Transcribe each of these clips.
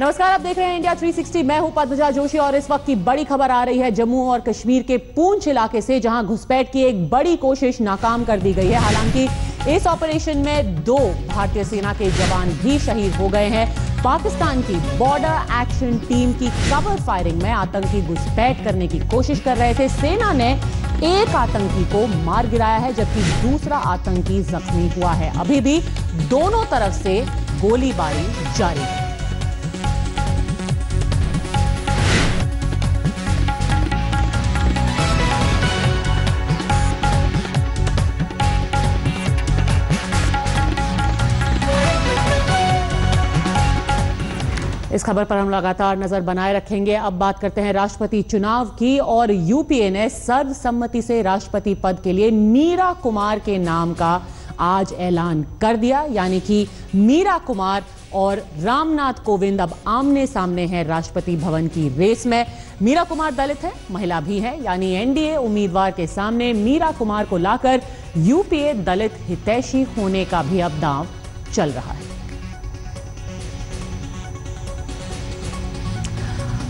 नमस्कार, आप देख रहे हैं इंडिया 360। मैं हूं पद्मजा जोशी और इस वक्त की बड़ी खबर आ रही है जम्मू और कश्मीर के पूंछ इलाके से, जहां घुसपैठ की एक बड़ी कोशिश नाकाम कर दी गई है। हालांकि इस ऑपरेशन में 2 भारतीय सेना के जवान भी शहीद हो गए हैं। पाकिस्तान की बॉर्डर एक्शन टीम की कवर फायरिंग में आतंकी घुसपैठ करने की कोशिश कर रहे थे। सेना ने एक आतंकी को मार गिराया है, जबकि दूसरा आतंकी जख्मी हुआ है। अभी भी दोनों तरफ से गोलीबारी जारी है। इस खबर पर हम लगातार नजर बनाए रखेंगे। अब बात करते हैं राष्ट्रपति चुनाव की, और यूपीए ने सर्वसम्मति से राष्ट्रपति पद के लिए मीरा कुमार के नाम का आज ऐलान कर दिया। यानी कि मीरा कुमार और रामनाथ कोविंद अब आमने सामने हैं राष्ट्रपति भवन की रेस में। मीरा कुमार दलित है, महिला भी है, यानी एनडीए उम्मीदवार के सामने मीरा कुमार को लाकर यूपीए दलित हितैषी होने का भी अब दांव चल रहा है।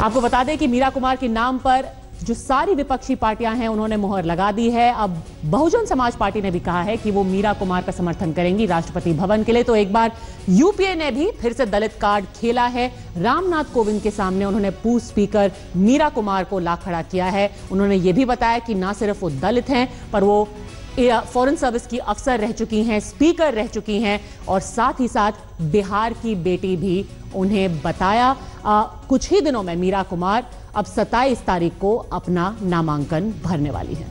आपको बता दें कि मीरा कुमार के नाम पर जो सारी विपक्षी पार्टियां हैं उन्होंने मुहर लगा दी है। अब बहुजन समाज पार्टी ने भी कहा है कि वो मीरा कुमार का समर्थन करेंगी राष्ट्रपति भवन के लिए। तो एक बार यूपीए ने भी फिर से दलित कार्ड खेला है। रामनाथ कोविंद के सामने उन्होंने पूर्व स्पीकर मीरा कुमार को ला खड़ा किया है। उन्होंने ये भी बताया कि ना सिर्फ वो दलित हैं, पर वो फॉरेन सर्विस की अफसर रह चुकी हैं, स्पीकर रह चुकी हैं, और साथ ही साथ बिहार की बेटी भी उन्हें बताया। कुछ ही दिनों में मीरा कुमार अब 27 तारीख को अपना नामांकन भरने वाली है।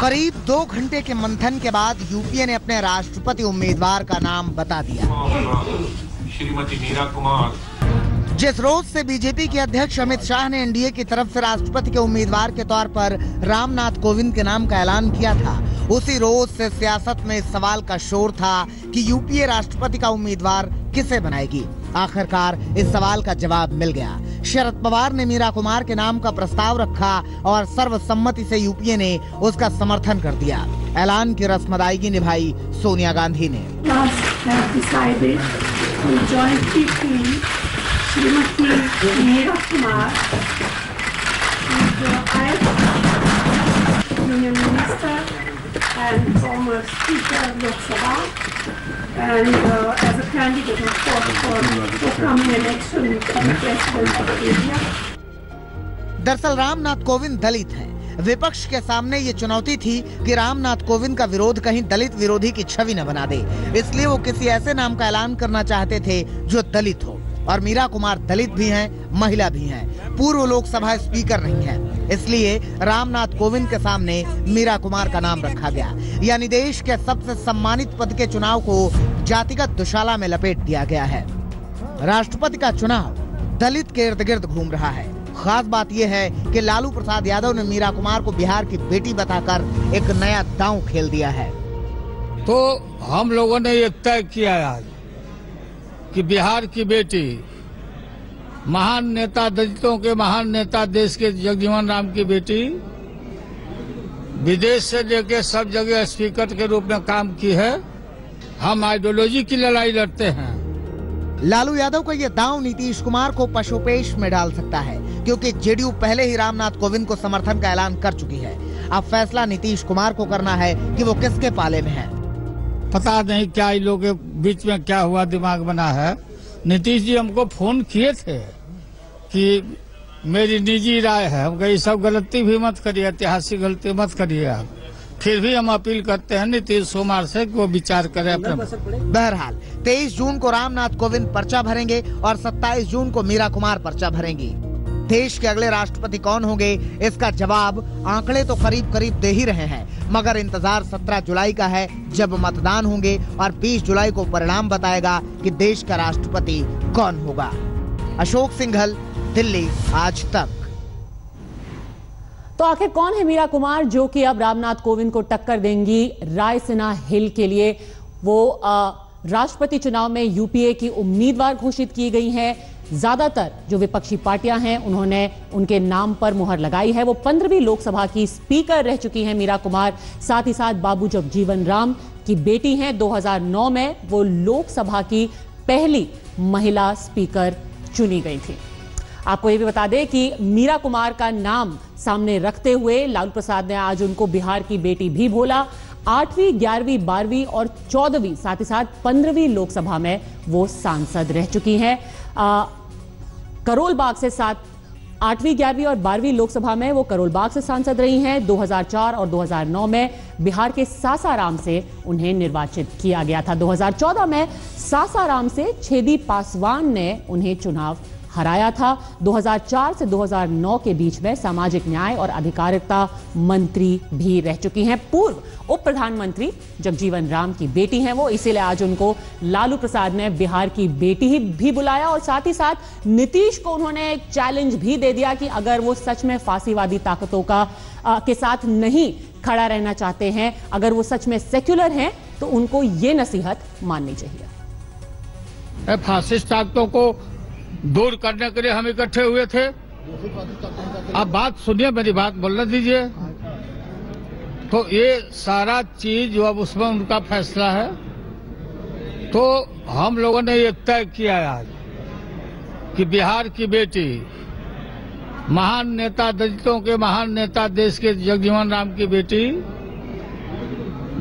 करीब 2 घंटे के मंथन के बाद यूपीए ने अपने राष्ट्रपति उम्मीदवार का नाम बता दिया। श्रीमती मीरा कुमार। जिस रोज से बीजेपी के अध्यक्ष अमित शाह ने एनडीए की तरफ से राष्ट्रपति के उम्मीदवार के तौर पर रामनाथ कोविंद के नाम का ऐलान किया था, उसी रोज से सियासत में इस सवाल का शोर था कि यूपीए राष्ट्रपति का उम्मीदवार किसे बनाएगी। आखिरकार इस सवाल का जवाब मिल गया। शरद पवार ने मीरा कुमार के नाम का प्रस्ताव रखा और सर्वसम्मति से यूपीए ने उसका समर्थन कर दिया। ऐलान की रस्म अदायगी निभाई सोनिया गांधी ने। Shrimati Meira Kumar, union minister and former Speaker of Lok Sabha, and as a candidate of course for upcoming election for the President of India. दरअसल रामनाथ कोविंद दलित हैं। विपक्ष के सामने ये चुनौती थी कि रामनाथ कोविंद का विरोध कहीं दलित विरोधी की छवि न बना दे, इसलिए वो किसी ऐसे नाम का ऐलान करना चाहते थे जो दलित हो। और मीरा कुमार दलित भी हैं, महिला भी हैं, पूर्व लोकसभा स्पीकर नहीं है, इसलिए रामनाथ कोविंद के सामने मीरा कुमार का नाम रखा गया। यानी देश के सबसे सम्मानित पद के चुनाव को जातिगत दुशाला में लपेट दिया गया है। राष्ट्रपति का चुनाव दलित के इर्द गिर्द घूम रहा है। खास बात यह है कि लालू प्रसाद यादव ने मीरा कुमार को बिहार की बेटी बताकर एक नया दांव खेल दिया है। तो हम लोगों ने ये तय किया आज कि बिहार की बेटी, महान नेता, दलितों के महान नेता, देश के जगजीवन राम की बेटी, विदेश से लेकर सब जगह स्पीकर के रूप में काम की है। हम आइडियोलॉजी की लड़ाई लड़ते हैं। लालू यादव का ये दांव नीतीश कुमार को पशुपेश में डाल सकता है, क्योंकि जेडीयू पहले ही रामनाथ कोविंद को समर्थन का ऐलान कर चुकी है। अब फैसला नीतीश कुमार को करना है कि वो किसके पाले में है। पता नहीं क्या इन लोगों के बीच में क्या हुआ, दिमाग बना है। नीतीश जी हमको फोन किए थे कि मेरी निजी राय है, हम कहीं सब गलती भी मत करिए, ऐतिहासिक गलती मत करिए आप। फिर भी हम अपील करते हैं नीतीश कुमार से कि वो विचार करें अपने। बहरहाल 23 जून को रामनाथ कोविंद पर्चा भरेंगे और 27 जून को मीरा कुमार पर्चा भरेंगी। देश के अगले राष्ट्रपति कौन होंगे, इसका जवाब आंकड़े तो करीब करीब दे ही रहे हैं, मगर इंतजार 17 जुलाई का है, जब मतदान होंगे और 20 जुलाई को परिणाम बताएगा कि देश का राष्ट्रपति कौन होगा। अशोक सिंघल, दिल्ली, आज तक। तो आखिर कौन है मीरा कुमार जो कि अब रामनाथ कोविंद को टक्कर देंगी रायसीना हिल के लिए? वो राष्ट्रपति चुनाव में यूपीए की उम्मीदवार घोषित की गई हैं। ज्यादातर जो विपक्षी पार्टियां हैं उन्होंने उनके नाम पर मुहर लगाई है। वो 15वीं लोकसभा की स्पीकर रह चुकी हैं मीरा कुमार। साथ ही साथ बाबू जगजीवन राम की बेटी हैं। 2009 में वो लोकसभा की पहली महिला स्पीकर चुनी गई थी। आपको ये भी बता दें कि मीरा कुमार का नाम सामने रखते हुए लालू प्रसाद ने आज उनको बिहार की बेटी भी बोला। 8वीं, 11वीं, 12वीं और 14वीं साथ ही साथ 15वीं लोकसभा में वो सांसद रह चुकी हैं। करोल बाग से 8वीं, 11वीं और 12वीं लोकसभा में वो करोल बाग से सांसद रही हैं। 2004 और 2009 में बिहार के सासाराम से उन्हें निर्वाचित किया गया था। 2014 में सासाराम से छेदी पासवान ने उन्हें चुनाव हराया था। 2004 से 2009 के बीच में सामाजिक न्याय और अधिकारिता मंत्री भी रह चुकी हैं। पूर्व उप प्रधानमंत्री जगजीवन राम की बेटी हैं वो, इसीलिए आज उनको लालू प्रसाद ने बिहार की बेटी ही भी बुलाया। और साथ ही साथ नीतीश को उन्होंने एक चैलेंज भी दे दिया कि अगर वो सच में फांसीवादी ताकतों के साथ नहीं खड़ा रहना चाहते हैं, अगर वो सच में सेक्युलर हैं, तो उनको ये नसीहत माननी चाहिए। फासिस्ट ताकतों को दूर करने के लिए हम इकट्ठे हुए थे। अब बात सुनिए, मेरी बात बोलने दीजिए। तो ये सारा चीज जो अब उसमें उनका फैसला है, तो हम लोगों ने ये तय किया आज कि बिहार की बेटी, महान नेता, दलितों के महान नेता, देश के जगजीवन राम की बेटी,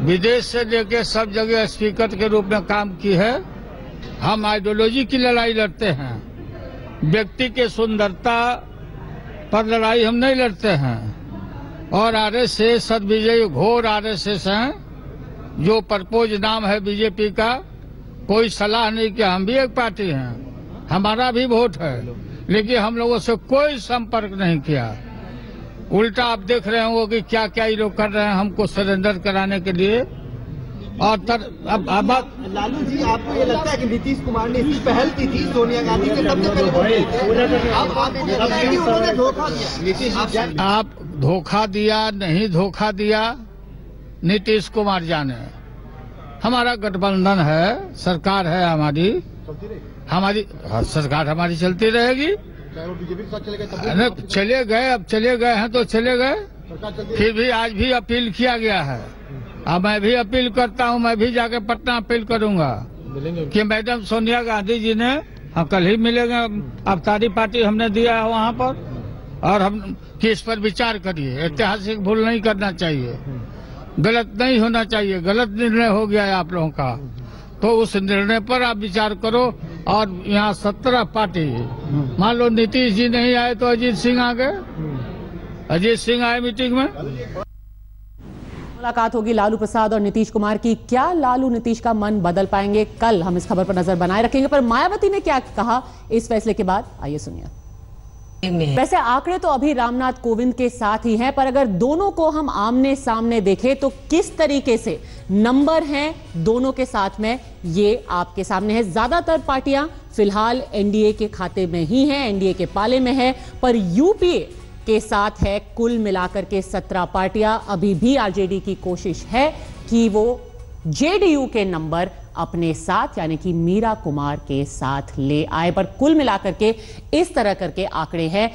विदेश से लेकर सब जगह स्पीकर के रूप में काम की है। हम आइडियोलॉजी की लड़ाई लड़ते हैं, व्यक्ति के सुंदरता पर लड़ाई हम नहीं लड़ते हैं। और आरएसएस सदविजय घोर आरएसएस हैं, जो प्रपोज नाम है बीजेपी का। कोई सलाह नहीं कि हम भी एक पार्टी हैं, हमारा भी वोट है, लेकिन हम लोगों से कोई संपर्क नहीं किया। उल्टा आप देख रहे हो कि क्या क्या ये लोग कर रहे हैं हमको सरेंडर कराने के लिए। और अब लालू जी, आपको ये लगता है कि नीतीश कुमार ने इसकी पहल की थी सोनिया गांधी के सबसे पहले? अब आपको लगता है कि उन्होंने धोखा दिया? आप धोखा दिया नहीं धोखा दिया, नीतीश कुमार जाने। हमारा गठबंधन है, सरकार है हमारी सरकार हमारी चलती रहेगी। चले गए, अब चले गए हैं तो चले गए। फिर भी आज भी अपील किया गया है। अब मैं भी अपील करता हूं, मैं भी जाके पटना अपील करूंगा कि मैडम सोनिया गांधी जी ने, हम कल ही मिलेंगे, अवतारी पार्टी हमने दिया है वहां पर, और हम कि इस पर विचार करिए। ऐतिहासिक भूल नहीं करना चाहिए, गलत नहीं होना चाहिए। गलत निर्णय हो गया है आप लोगों का, तो उस निर्णय पर आप विचार करो। और यहाँ 17 पार्टी, मान लो नीतीश जी नहीं आए तो अजीत सिंह आ गए, अजीत सिंह आए मीटिंग में। मुलाकात होगी लालू प्रसाद और नीतीश कुमार की। क्या लालू नीतीश का मन बदल पाएंगे? कल हम इस खबर पर नजर बनाए रखेंगे। पर मायावती ने क्या कहा इस फैसले के बाद, आइए सुनिए। वैसे आंकड़े तो अभी रामनाथ कोविंद के साथ ही हैं, पर अगर दोनों को हम आमने सामने देखें तो किस तरीके से नंबर हैं दोनों के साथ में, ये आपके सामने है। ज्यादातर पार्टियां फिलहाल एनडीए के खाते में ही हैं, एनडीए के पाले में है, पर यूपीए के साथ है कुल मिलाकर के 17 पार्टियां। अभी भी आरजेडी की कोशिश है कि वो जेडीयू के नंबर अपने साथ, यानी कि मीरा कुमार के साथ ले आए, पर कुल मिलाकर के इस तरह करके आंकड़े हैं।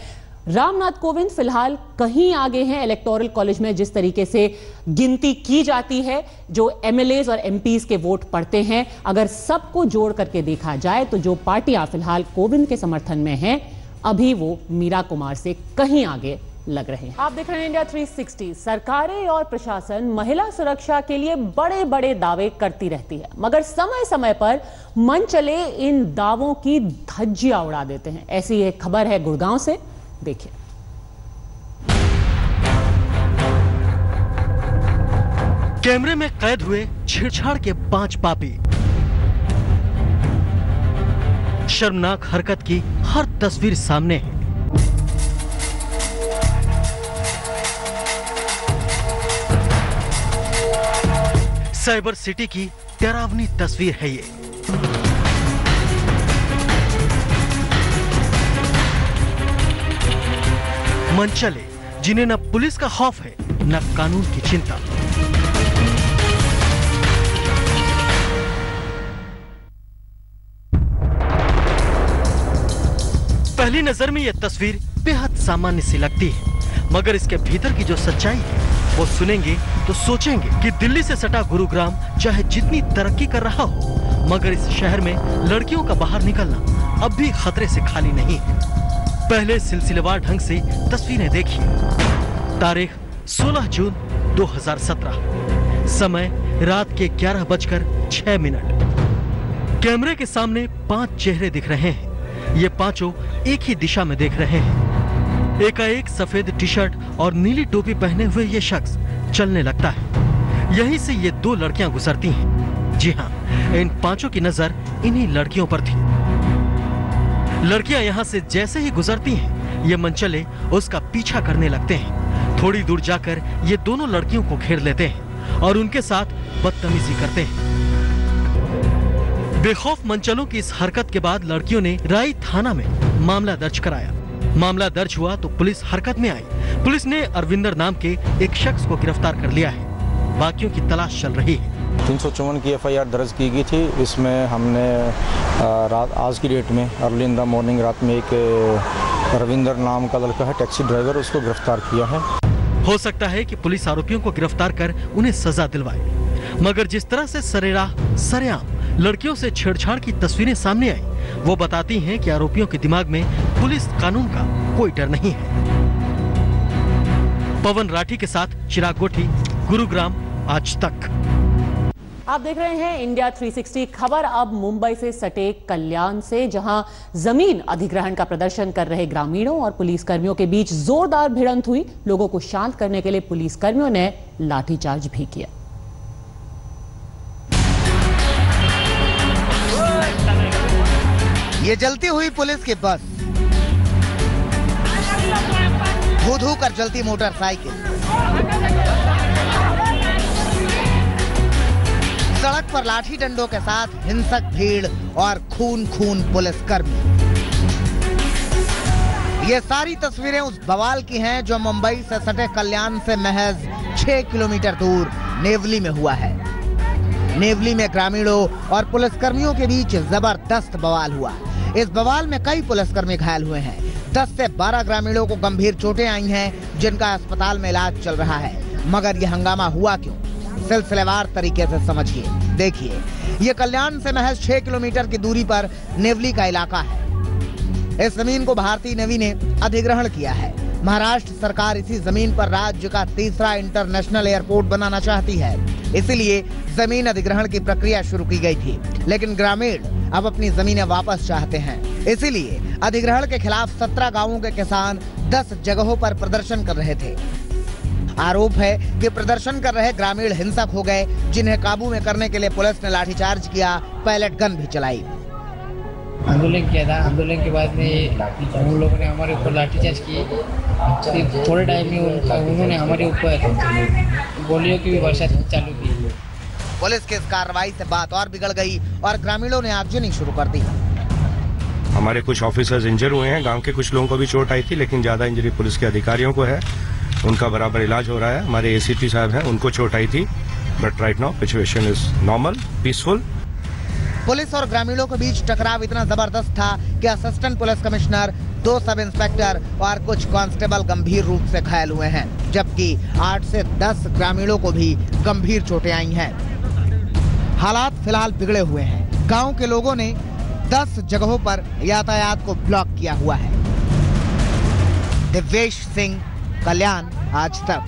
रामनाथ कोविंद फिलहाल कहीं आगे हैं इलेक्टोरल कॉलेज में। जिस तरीके से गिनती की जाती है, जो एमएलएज और एमपीज के वोट पड़ते हैं, अगर सबको जोड़ करके देखा जाए तो जो पार्टियां फिलहाल कोविंद के समर्थन में हैं, अभी वो मीरा कुमार से कहीं आगे लग रहे हैं। आप देख रहे हैं इंडिया 360। सरकारें और प्रशासन महिला सुरक्षा के लिए बड़े बड़े दावे करती रहती है, मगर समय समय पर मन चले इन दावों की धज्जियां उड़ा देते हैं। ऐसी एक खबर है गुड़गांव से, देखिए। कैमरे में कैद हुए छेड़छाड़ के 5 पापी। शर्मनाक हरकत की हर तस्वीर सामने है। साइबर सिटी की डरावनी तस्वीर है ये। मनचले जिन्हें न पुलिस का खौफ है न कानून की चिंता। पहली नजर में यह तस्वीर बेहद सामान्य सी लगती है, मगर इसके भीतर की जो सच्चाई है वो सुनेंगे तो सोचेंगे कि दिल्ली से सटा गुरुग्राम चाहे जितनी तरक्की कर रहा हो, मगर इस शहर में लड़कियों का बाहर निकलना अब भी खतरे से खाली नहीं है। पहले सिलसिलेवार ढंग से तस्वीरें देखिए। तारीख 16 जून 2017, समय रात के 11:06। कैमरे के सामने 5 चेहरे दिख रहे हैं। ये पांचों एक ही दिशा में देख रहे हैं। एकाएक सफेद टी शर्ट और नीली टोपी पहने हुए ये शख्स चलने लगता है। यहीं से ये 2 लड़कियां गुजरती हैं। जी हाँ, इन पांचों की नजर इन्हीं लड़कियों पर थी। लड़कियां यहाँ से जैसे ही गुजरती हैं, ये मनचले उसका पीछा करने लगते हैं। थोड़ी दूर जाकर ये दोनों लड़कियों को घेर लेते हैं और उनके साथ बदतमीजी करते हैं। बेखौफ मनचलों की इस हरकत के बाद लड़कियों ने राई थाना में मामला दर्ज कराया। मामला दर्ज हुआ तो पुलिस हरकत में आई। पुलिस ने अरविंदर नाम के एक शख्स को गिरफ्तार कर लिया है। बाकियों की तलाश चल रही है। 354 की FIR दर्ज की गई थी। इसमें हमने आज की डेट में अर्ली इन द मॉर्निंग रात में एक रविंदर नाम का लड़का है, टैक्सी ड्राइवर, उसको गिरफ्तार किया है। हो सकता है कि पुलिस आरोपियों को गिरफ्तार कर उन्हें सजा दिलवाए, मगर जिस तरह से सरेराह सरेआम लड़कियों से छेड़छाड़ की तस्वीरें सामने आई, वो बताती हैं कि आरोपियों के दिमाग में पुलिस कानून का कोई डर नहीं है। पवन राठी के साथ चिराग गोठी, गुरुग्राम, आज तक। आप देख रहे हैं इंडिया 360। खबर अब मुंबई से सटे कल्याण से, जहां जमीन अधिग्रहण का प्रदर्शन कर रहे ग्रामीणों और पुलिसकर्मियों के बीच जोरदार भिड़ंत हुई। लोगों को शांत करने के लिए पुलिसकर्मियों ने लाठीचार्ज भी किया। ये जलती हुई पुलिस की बस, धू-धू कर जलती मोटरसाइकिल, सड़क पर लाठी डंडों के साथ हिंसक भीड़ और खून पुलिसकर्मी। ये सारी तस्वीरें उस बवाल की हैं जो मुंबई से सटे कल्याण से महज 6 किलोमीटर दूर नेवली में हुआ है। नेवली में ग्रामीणों और पुलिसकर्मियों के बीच जबरदस्त बवाल हुआ। इस बवाल में कई पुलिसकर्मी घायल हुए हैं। 10 से 12 ग्रामीणों को गंभीर चोटें आई हैं, जिनका अस्पताल में इलाज चल रहा है। मगर यह हंगामा हुआ क्यों? सिलसिलेवार तरीके से समझिए। देखिए, ये कल्याण से महज 6 किलोमीटर की दूरी पर नेवली का इलाका है। इस जमीन को भारतीय नेवी ने अधिग्रहण किया है। महाराष्ट्र सरकार इसी जमीन पर राज्य का तीसरा इंटरनेशनल एयरपोर्ट बनाना चाहती है, इसीलिए जमीन अधिग्रहण की प्रक्रिया शुरू की गई थी। लेकिन ग्रामीण अब अपनी जमीनें वापस चाहते हैं, इसीलिए अधिग्रहण के खिलाफ 17 गांवों के किसान 10 जगहों पर प्रदर्शन कर रहे थे। आरोप है कि प्रदर्शन कर रहे ग्रामीण हिंसक हो गए, जिन्हें काबू में करने के लिए पुलिस ने लाठीचार्ज किया, पैलेट गन भी चलाई। आंदोलन किया था। आंदोलन के बाद में उन लोगों ने हमारे ऊपर लाठीचार्ज की। थोड़े टाइम में उन्होंने हमारे ऊपर गोलियों की भी वर्षा चालू की। पुलिस की इस कार्रवाई से बात और बिगड़ गई और ग्रामीणों ने आगजनी शुरू कर दी। हमारे कुछ ऑफिसर्स इंजर हुए हैं, गांव के कुछ लोगों को भी चोट आई थी, लेकिन ज्यादा इंजरी पुलिस के अधिकारियों को है। उनका बराबर इलाज हो रहा है। हमारे ACP साहब हैं, उनको चोट आई थी, but right now situation is normal, peaceful. Police और ग्रामीणों के बीच टकराव इतना जबरदस्त था कि assistant police commissioner, 2 sub inspector और कुछ कांस्टेबल गंभीर रूप से घायल हुए हैं, जबकि 8 से 10 ग्रामीणों को भी गंभीर चोटें आई हैं। हालात फिलहाल बिगड़े हुए हैं। गांव के लोगों ने 10 जगहों पर यातायात को ब्लॉक किया हुआ है। दिव्येश सिंह, कल्याण, आज तक।